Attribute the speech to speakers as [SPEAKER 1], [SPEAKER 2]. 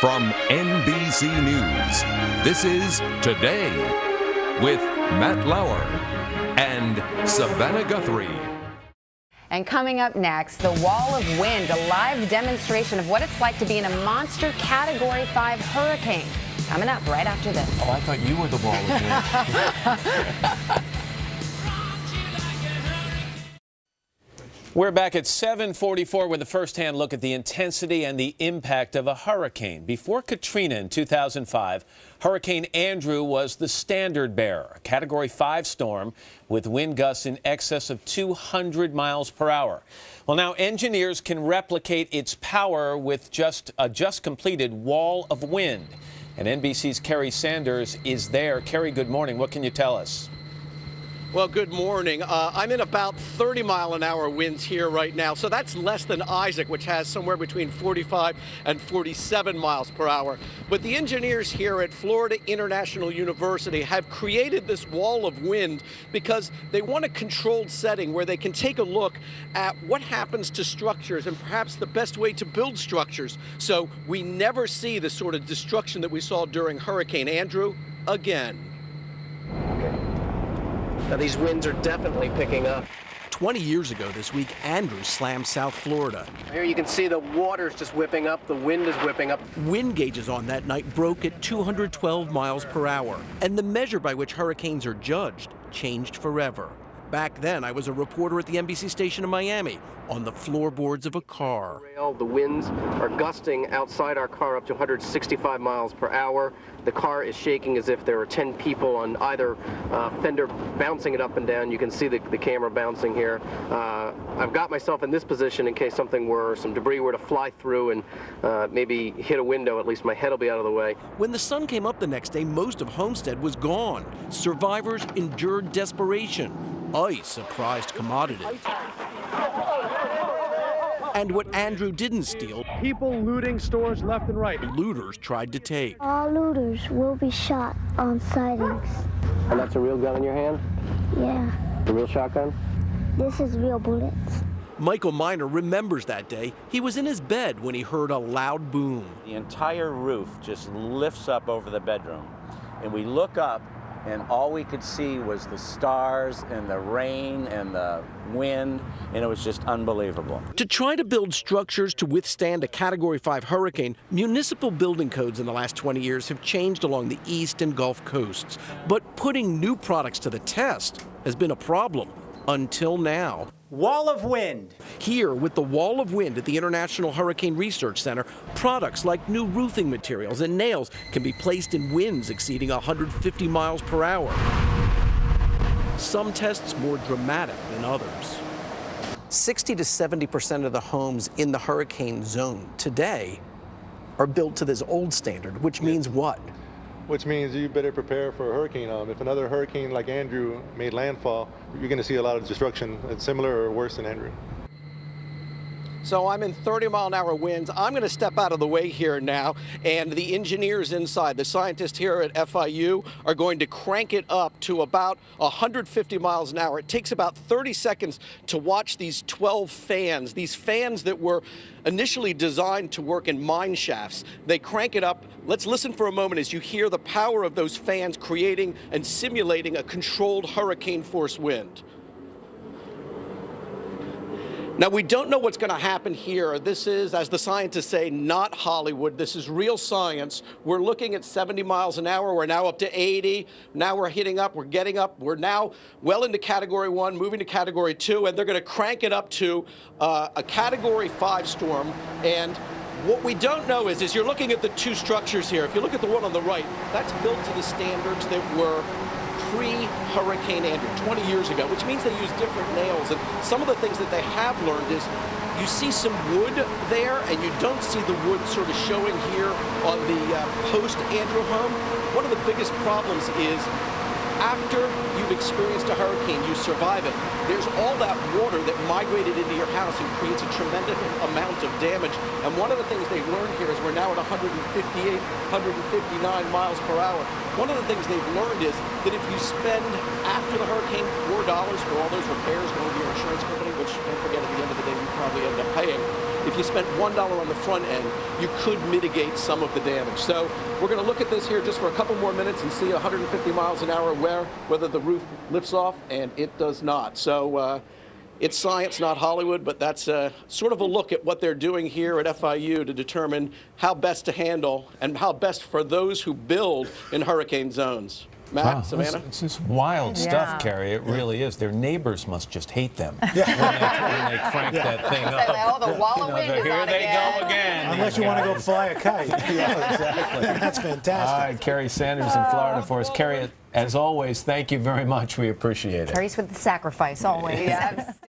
[SPEAKER 1] From NBC News, this is Today with Matt Lauer and Savannah Guthrie.
[SPEAKER 2] And coming up next, the Wall of Wind, a live demonstration of what it's like to be in a monster Category 5 hurricane. Coming up right after this.
[SPEAKER 3] Oh, I thought you were the Wall of Wind. We're back at 7:44 with a first-hand look at the intensity and the impact of a hurricane. Before Katrina in 2005, Hurricane Andrew was the standard bearer, a Category 5 storm with wind gusts in excess of 200 miles per hour. Well, now engineers can replicate its power with a just-completed wall of wind. And NBC's Kerry Sanders is there. Kerry, good morning. What can you tell us?
[SPEAKER 4] Well, good morning. I'm in about 30-mile-an-hour winds here right now, so that's less than Isaac, which has somewhere between 45 and 47 miles per hour. But the engineers here at Florida International University have created this wall of wind because they want a controlled setting where they can take a look at what happens to structures and perhaps the best way to build structures, so we never see the sort of destruction that we saw during Hurricane Andrew again.
[SPEAKER 5] Now, these winds are definitely picking up.
[SPEAKER 4] 20 years ago this week, Andrew slammed South Florida.
[SPEAKER 5] Here you can see the water's just whipping up, the wind is whipping up.
[SPEAKER 4] Wind gauges on that night broke at 212 miles per hour, and the measure by which hurricanes are judged changed forever. Back then, I was a reporter at the NBC station in Miami on the floorboards of a car.
[SPEAKER 5] The winds are gusting outside our car up to 165 miles per hour. The car is shaking as if there were 10 people on either fender bouncing it up and down. You can see the camera bouncing here. I've got myself in this position in case some debris were to fly through and maybe hit a window. At least my head will be out of the way.
[SPEAKER 4] When the sun came up the next day, most of Homestead was gone. Survivors endured desperation. Ice, a prized commodity. And what Andrew didn't steal,
[SPEAKER 6] people looting stores left and right.
[SPEAKER 4] Looters tried to take.
[SPEAKER 7] All looters will be shot on sightings.
[SPEAKER 5] And that's a real gun in your hand?
[SPEAKER 7] Yeah.
[SPEAKER 5] A real shotgun?
[SPEAKER 7] This is real bullets.
[SPEAKER 4] Michael Miner remembers that day. He was in his bed when he heard a loud boom.
[SPEAKER 8] The entire roof just lifts up over the bedroom, and we look up, and all we could see was the stars and the rain and the wind, and it was just unbelievable.
[SPEAKER 4] To try to build structures to withstand a Category 5 hurricane, municipal building codes in the last 20 years have changed along the east and Gulf coasts. But putting new products to the test has been a problem until now.
[SPEAKER 9] Wall of Wind.
[SPEAKER 4] Here, with the Wall of Wind at the International Hurricane Research Center, products like new roofing materials and nails can be placed in winds exceeding 150 miles per hour. Some tests more dramatic than others. 60 to 70% of the homes in the hurricane zone today are built to this old standard, which means what?
[SPEAKER 6] Which means you better prepare for a hurricane. If another hurricane like Andrew made landfall, you're going to see a lot of destruction, similar or worse than Andrew.
[SPEAKER 4] So I'm in 30-mile-an-hour winds. I'm going to step out of the way here now, and the engineers inside, the scientists here at FIU, are going to crank it up to about 150 miles an hour. It takes about 30 seconds to watch these 12 fans, these fans that were initially designed to work in mine shafts. They crank it up. Let's listen for a moment as you hear the power of those fans creating and simulating a controlled hurricane-force wind. Now, we don't know what's going to happen here. This is, as the scientists say, not Hollywood. This is real science. We're looking at 70 miles an hour. We're now up to 80. Now we're hitting up. We're getting up. We're now well into Category 1, moving to Category 2, and they're going to crank it up to a Category 5 storm. And what we don't know is you're looking at the two structures here. If you look at the one on the right, that's built to the standards that were pre-Hurricane Andrew, 20 years ago, which means they use different nails. And some of the things that they have learned is you see some wood there, and you don't see the wood sort of showing here on the post-Andrew home. One of the biggest problems is after you've experienced a hurricane, you survive it, there's all that water that migrated into your house and creates a tremendous amount of damage. And one of the things they've learned here is we're now at 158, 159 miles per hour. One of the things they've learned is that if you spend, after the hurricane, $4 for all those repairs going to your insurance company, which, don't forget, at the end of the day, you probably end up paying, if you spent $1 on the front end, you could mitigate some of the damage. So we're going to look at this here just for a couple more minutes and see 150 miles an hour whether the roof lifts off, and it does not. So it's science, not Hollywood, but that's sort of a look at what they're doing here at FIU to determine how best to handle and how best for those who build in hurricane zones. Matt,
[SPEAKER 3] wow.
[SPEAKER 4] Savannah?
[SPEAKER 3] It's just wild stuff, Carrie. It really is. Their neighbors must just hate them when they crank that thing up.
[SPEAKER 2] Oh, the wall of wind is
[SPEAKER 3] here
[SPEAKER 2] on
[SPEAKER 3] they
[SPEAKER 2] again.
[SPEAKER 3] go again.
[SPEAKER 9] Unless you want to go fly a kite.
[SPEAKER 3] Yeah, exactly.
[SPEAKER 9] That's fantastic.
[SPEAKER 3] All right, Carrie Sanders in Florida for us. Carrie, as always, thank you very much. We appreciate it.
[SPEAKER 2] Carrie's with the sacrifice always. Yes.